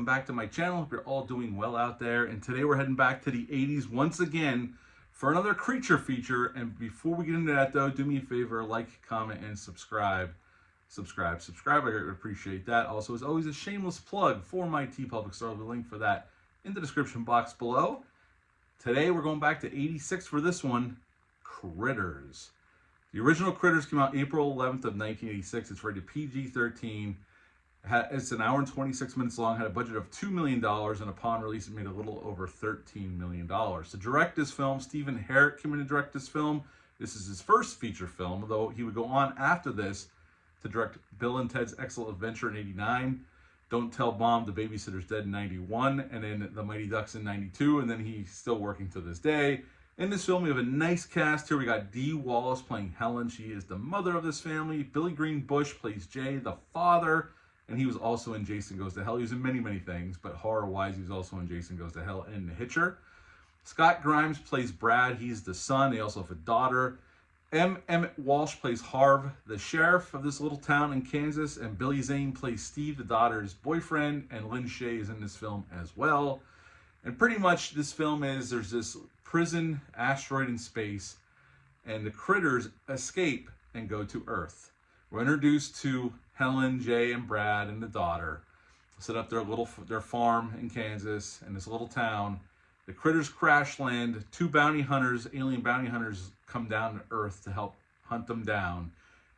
back to my channel. Hope you're all doing well out there. And today we're heading back to the 80s once again for another creature feature. And before we get into that though, do me a favor, like, comment, and subscribe. Subscribe. I greatly appreciate that. Also, as always, a shameless plug for my TeePublic Store. I'll link for that in the description box below. Today we're going back to 86 for this one, Critters. The original Critters came out April 11th of 1986. It's rated PG-13. It's an hour and 26 minutes long, had a budget of $2 million, and upon release, it made a little over $13 million. To direct this film, Stephen Herek came in to direct this film. This is his first feature film, although he would go on after this to direct Bill and Ted's Excellent Adventure in '89, Don't Tell Mom the Babysitter's Dead in '91, and then The Mighty Ducks in '92, and then he's still working to this day. In this film, we have a nice cast here. We got Dee Wallace playing Helen. She is the mother of this family. Billy Green Bush plays Jay, the father. And he was also in Jason Goes to Hell. He was in many, many things, but horror-wise, he was also in Jason Goes to Hell and The Hitcher. Scott Grimes plays Brad. He's the son. They also have a daughter. Emmett Walsh plays Harv, the sheriff of this little town in Kansas. And Billy Zane plays Steve, the daughter's boyfriend. And Lynn Shay is in this film as well. And pretty much this film is, there's this prison asteroid in space, and the critters escape and go to Earth. We're introduced to Helen, Jay, and Brad, and the daughter set up their farm in Kansas in this little town. The critters crash land. Two bounty hunters, alien bounty hunters, come down to Earth to help hunt them down.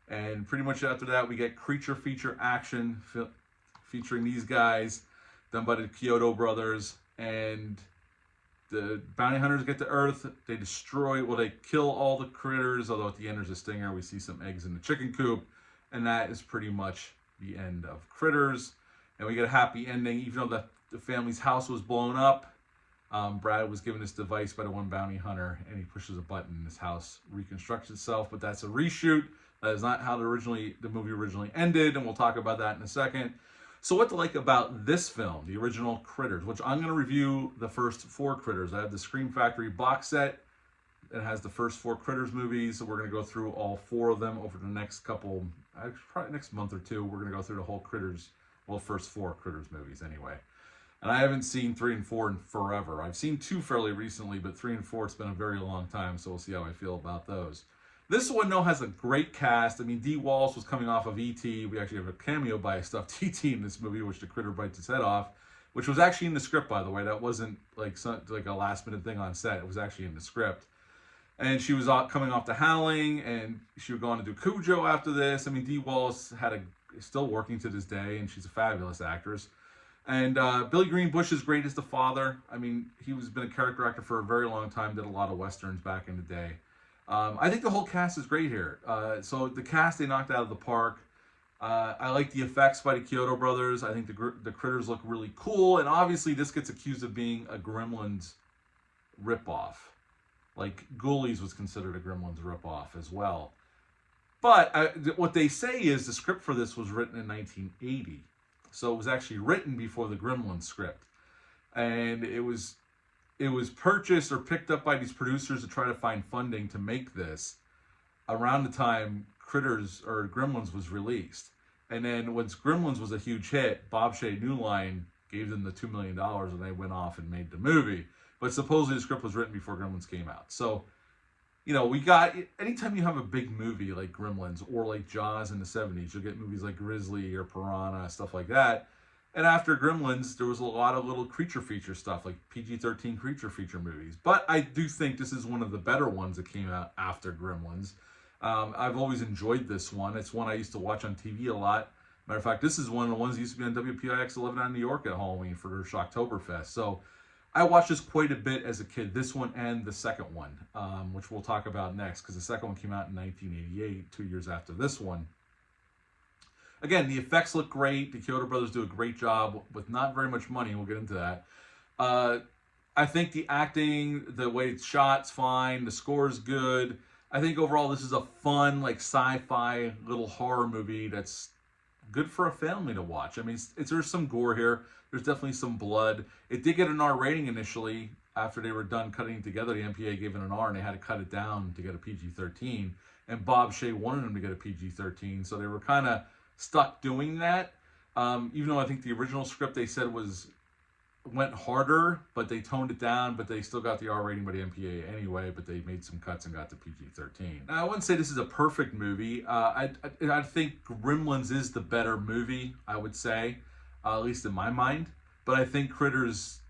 And pretty much after that, we get creature feature action featuring these guys, done by the Kyoto brothers. And the bounty hunters get to Earth. They they kill all the critters, although at the end there's a stinger. We see some eggs in the chicken coop. And that is pretty much the end of Critters. And we get a happy ending, even though the family's house was blown up. Brad was given this device by the one bounty hunter, and he pushes a button, and his house reconstructs itself. But that's a reshoot. That is not how the movie originally ended, and we'll talk about that in a second. So what to like about this film, the original Critters, which I'm going to review the first 4 Critters. I have the Scream Factory box set. It has the first 4 Critters movies, so we're going to go through all 4 of them over the next couple, probably next month or 2. We're going to go through the whole Critters, well, first 4 Critters movies anyway. And I haven't seen 3 and 4 in forever. I've seen 2 fairly recently, but 3 and 4, it's been a very long time, so we'll see how I feel about those. This one, though, has a great cast. I mean, Dee Wallace was coming off of E.T. We actually have a cameo by a stuffed E.T. in this movie, which the critter bites his head off, which was actually in the script, by the way. That wasn't like a last-minute thing on set. It was actually in the script. And she was coming off The Howling, and she would go on to do Cujo after this. I mean, Dee Wallace is still working to this day, and she's a fabulous actress. And Billy Green Bush is great as the father. I mean, he's been a character actor for a very long time, did a lot of Westerns back in the day. I think the whole cast is great here. So the cast, they knocked out of the park. I like the effects by the Kyoto brothers. I think the critters look really cool. And obviously, this gets accused of being a Gremlins ripoff. Like, Ghoulies was considered a Gremlins ripoff as well. But what they say is the script for this was written in 1980. So it was actually written before the Gremlins script. And it was purchased or picked up by these producers to try to find funding to make this around the time Critters or Gremlins was released. And then once Gremlins was a huge hit, Bob Shea New Line gave them the $2 million and they went off and made the movie. But supposedly the script was written before Gremlins came out. So, you know, anytime you have a big movie like Gremlins or like Jaws in the 70s, you'll get movies like Grizzly or Piranha, stuff like that. And after Gremlins, there was a lot of little creature feature stuff, like PG-13 creature feature movies. But I do think this is one of the better ones that came out after Gremlins. I've always enjoyed this one. It's one I used to watch on TV a lot. Matter of fact, this is one of the ones that used to be on WPIX 11 in New York at Halloween for their Shocktoberfest. So I watched this quite a bit as a kid, this one and the second one, which we'll talk about next, because the second one came out in 1988, 2 years after this one. Again, the effects look great. The Kyoto brothers do a great job with not very much money. We'll get into that. I think the acting, the way it's shot's fine. The score's good. I think overall this is a fun, like, sci-fi little horror movie that's good for a family to watch. I mean, there's some gore here. There's definitely some blood. It did get an R rating initially. After they were done cutting it together, the MPA gave it an R, and they had to cut it down to get a PG-13. And Bob Shea wanted them to get a PG-13, so they were kind of stuck doing that. Even though I think the original script they said was went harder, but they toned it down, but they still got the R rating by the MPA anyway, but they made some cuts and got to PG-13. Now, I wouldn't say this is a perfect movie. I think Gremlins is the better movie, I would say, at least in my mind. But I think Critters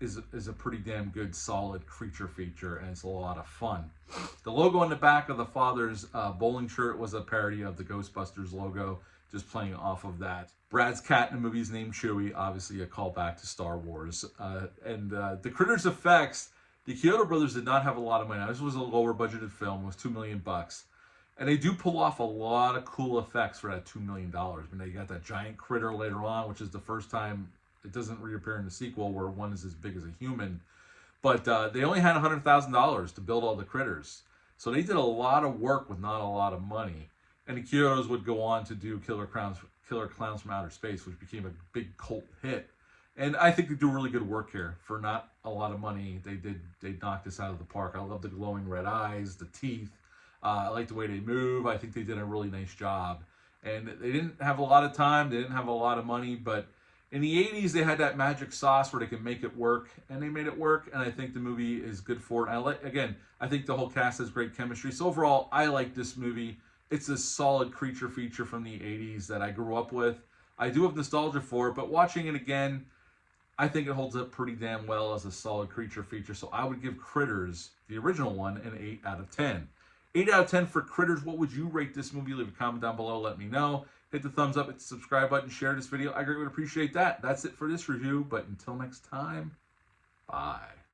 is a pretty damn good, solid creature feature, and it's a lot of fun. The logo on the back of the father's bowling shirt was a parody of the Ghostbusters logo, just playing off of that. Brad's cat in the movie is named Chewie, obviously a callback to Star Wars. The Critters effects, the Kyoto brothers did not have a lot of money. Now, this was a lower budgeted film, it was $2 million. And they do pull off a lot of cool effects for that $2 million. I mean, they got that giant critter later on, which is the first time it doesn't reappear in the sequel, where one is as big as a human. But they only had $100,000 to build all the critters. So they did a lot of work with not a lot of money. And the Kyotos would go on to do Killer Clowns from Outer Space, which became a big cult hit. And I think they do really good work here. For not a lot of money, they knocked this out of the park. I love the glowing red eyes, the teeth. I like the way they move. I think they did a really nice job. And they didn't have a lot of time. They didn't have a lot of money. But in the 80s, they had that magic sauce where they can make it work. And they made it work. And I think the movie is good for it. And I think the whole cast has great chemistry. So overall, I like this movie. It's a solid creature feature from the 80s that I grew up with. I do have nostalgia for it, but watching it again, I think it holds up pretty damn well as a solid creature feature. So I would give Critters, the original one, an 8 out of 10. 8 out of 10 for Critters. What would you rate this movie? Leave a comment down below. Let me know. Hit the thumbs up, hit the subscribe button, share this video. I greatly would appreciate that. That's it for this review, but until next time, bye.